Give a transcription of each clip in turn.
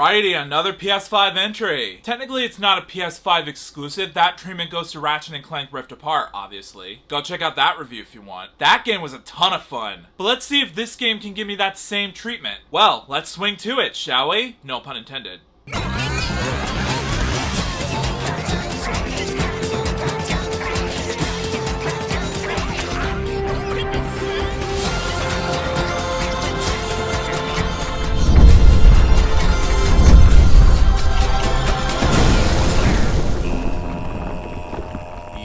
Alrighty, another PS5 entry. Technically, it's not a PS5 exclusive. That treatment goes to Ratchet and Clank Rift Apart, obviously. Go check out that review if you want. That game was a ton of fun. But let's see if this game can give me that same treatment. Well, let's swing to it, shall we? No pun intended.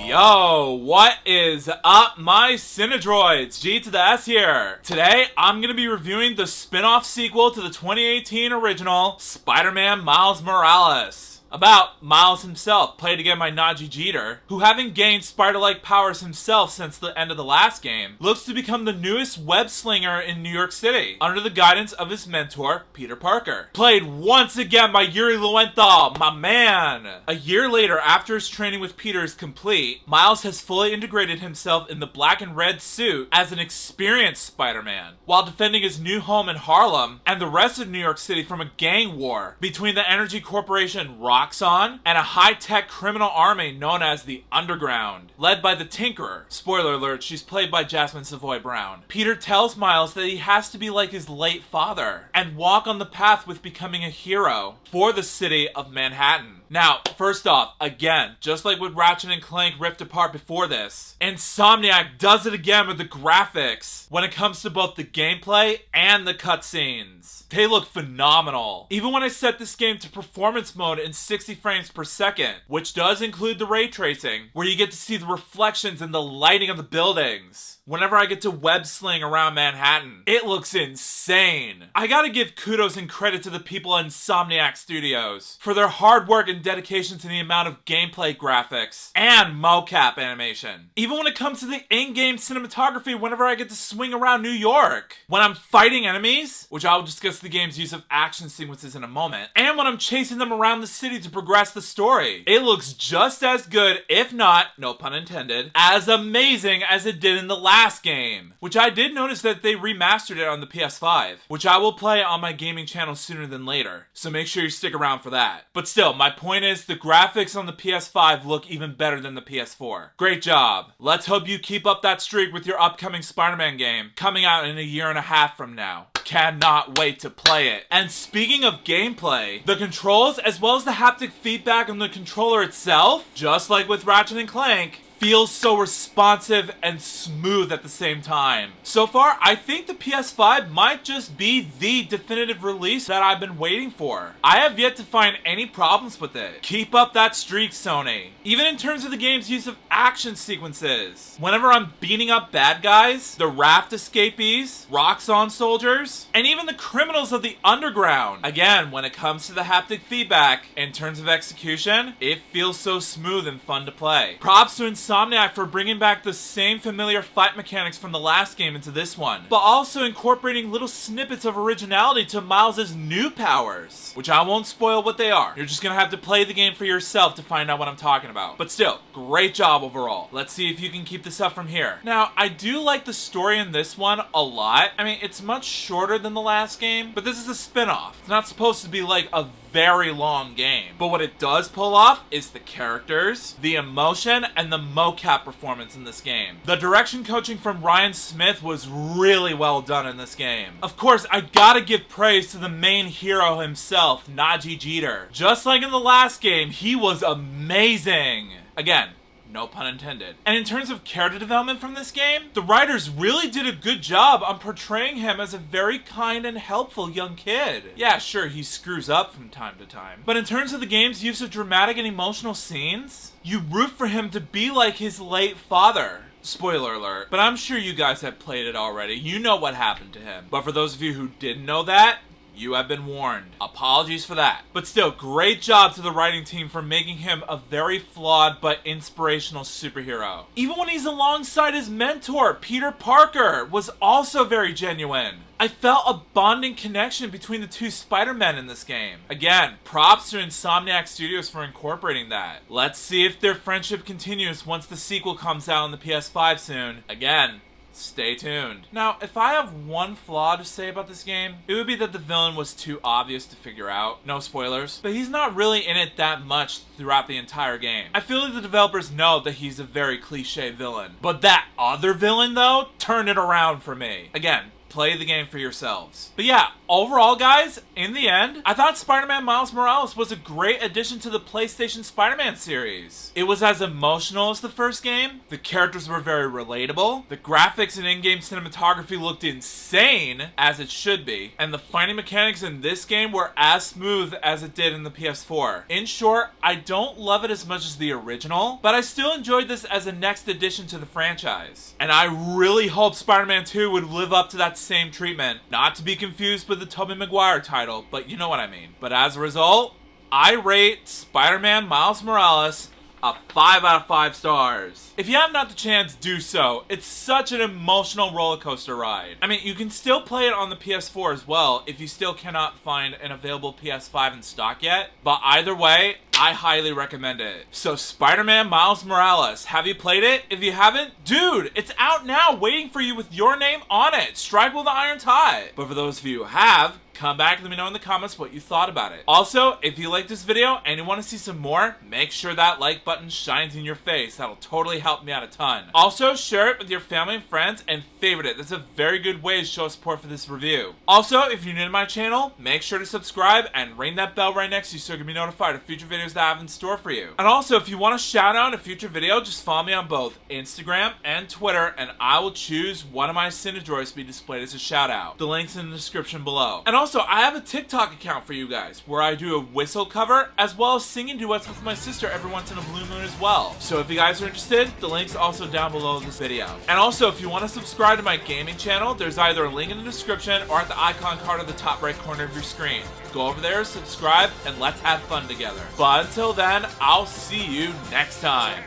Yo, what is up, my Cinedroids? G to the S here. Today, I'm going to be reviewing the spin-off sequel to the 2018 original, Spider-Man Miles Morales. About Miles himself, played again by Nadji Jeter, who, having gained spider-like powers himself since the end of the last game, looks to become the newest web-slinger in New York City, under the guidance of his mentor, Peter Parker. Played once again by Yuri Lowenthal, my man! A year later, after his training with Peter is complete, Miles has fully integrated himself in the black and red suit as an experienced Spider-Man, while defending his new home in Harlem and the rest of New York City from a gang war between the energy corporation Roxxon and a high-tech criminal army known as the Underground, led by the Tinkerer. Spoiler alert, she's played by Jasmine Savoy Brown. Peter tells Miles that he has to be like his late father and walk on the path with becoming a hero for the city of Manhattan. Now, first off, again, just like with Ratchet and Clank Rift Apart before this, Insomniac does it again with the graphics when it comes to both the gameplay and the cutscenes. They look phenomenal. Even when I set this game to performance mode in 60 frames per second, which does include the ray tracing, where you get to see the reflections and the lighting of the buildings. Whenever I get to web sling around Manhattan, it looks insane. I gotta give kudos and credit to the people at Insomniac Studios for their hard work and dedication to the amount of gameplay graphics and mocap animation. Even when it comes to the in-game cinematography whenever I get to swing around New York. When I'm fighting enemies, which I'll discuss the game's use of action sequences in a moment, and when I'm chasing them around the city to progress the story. It looks just as good, if not, no pun intended, as amazing as it did in the last game, which I did notice that they remastered it on the PS5, which I will play on my gaming channel sooner than later, so make sure you stick around for that. But still, my point is the graphics on the PS5 look even better than the PS4. Great job. Let's hope you keep up that streak with your upcoming Spider-Man game, coming out in a year and a half from now. Cannot wait to play it. And speaking of gameplay, the controls as well as the haptic feedback on the controller itself, just like with Ratchet and Clank, feels so responsive and smooth at the same time. So far, I think the PS5 might just be the definitive release that I've been waiting for. I have yet to find any problems with it. Keep up that streak, Sony. Even in terms of the game's use of action sequences. Whenever I'm beating up bad guys, the raft escapees, Roxxon soldiers, and even the criminals of the Underground. Again, when it comes to the haptic feedback, in terms of execution, it feels so smooth and fun to play. Props to Insomniac for bringing back the same familiar fight mechanics from the last game into this one, but also incorporating little snippets of originality to Miles' new powers, which I won't spoil what they are. You're just gonna have to play the game for yourself to find out what I'm talking about. But still, great job overall. Let's see if you can keep this up from here. Now, I do like the story in this one a lot. I mean, it's much shorter than the last game, but this is a spin-off. It's not supposed to be like a very long game. But what it does pull off is the characters, the emotion, and the mocap performance in this game. The direction coaching from Ryan Smith was really well done in this game. Of course, I gotta give praise to the main hero himself, Nadji Jeter. Just like in the last game, he was amazing. Again, no pun intended. And in terms of character development from this game, the writers really did a good job on portraying him as a very kind and helpful young kid. Yeah, sure, he screws up from time to time. But in terms of the game's use of dramatic and emotional scenes, you root for him to be like his late father. Spoiler alert, but I'm sure you guys have played it already. You know what happened to him. But for those of you who didn't know that, you have been warned. Apologies for that. But still, great job to the writing team for making him a very flawed but inspirational superhero. Even when he's alongside his mentor, Peter Parker, was also very genuine. I felt a bonding connection between the two Spider-Men in this game. Again, props to Insomniac Studios for incorporating that. Let's see if their friendship continues once the sequel comes out on the PS5 soon. Again, Stay tuned. Now, if I have one flaw to say about this game, it would be that the villain was too obvious to figure out. No spoilers. But he's not really in it that much throughout the entire game. I feel like the developers know that he's a very cliche villain. But that other villain, though, turned it around for me. Again, play the game for yourselves. But yeah, overall guys, in the end, I thought Spider-Man Miles Morales was a great addition to the PlayStation Spider-Man series. It was as emotional as the first game, the characters were very relatable, the graphics and in-game cinematography looked insane, as it should be, and the fighting mechanics in this game were as smooth as it did in the PS4. In short, I don't love it as much as the original, but I still enjoyed this as a next addition to the franchise. And I really hope Spider-Man 2 would live up to that same treatment. Not to be confused with the Tobey Maguire title, but you know what I mean. But as a result, I rate Spider-Man Miles Morales a 5 out of 5 stars. If you haven't had the chance, do so. It's such an emotional roller coaster ride. I mean, you can still play it on the PS4 as well if you still cannot find an available PS5 in stock yet. But either way, I highly recommend it. So Spider-Man Miles Morales, have you played it? If you haven't, dude, it's out now waiting for you with your name on it. Strike while the iron's hot. But for those of you who have, come back and let me know in the comments what you thought about it. Also, if you like this video and you want to see some more, make sure that like button shines in your face. That'll totally help me out a ton. Also, share it with your family and friends and favorite it. That's a very good way to show support for this review. Also, if you're new to my channel, make sure to subscribe and ring that bell right next to you so you can be notified of future videos that I have in store for you. And also, if you want a shout out in a future video, just follow me on both Instagram and Twitter and I will choose one of my Cinedroids to be displayed as a shout out. The link's in the description below. And also, I have a TikTok account for you guys where I do a whistle cover as well as singing duets with my sister every once in a blue moon as well. So if you guys are interested, the link's also down below this video. And also, if you want to subscribe to my gaming channel, there's either a link in the description or at the icon card at the top right corner of your screen. Go over there, subscribe, and let's have fun together. But until then, I'll see you next time.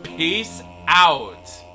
Peace out.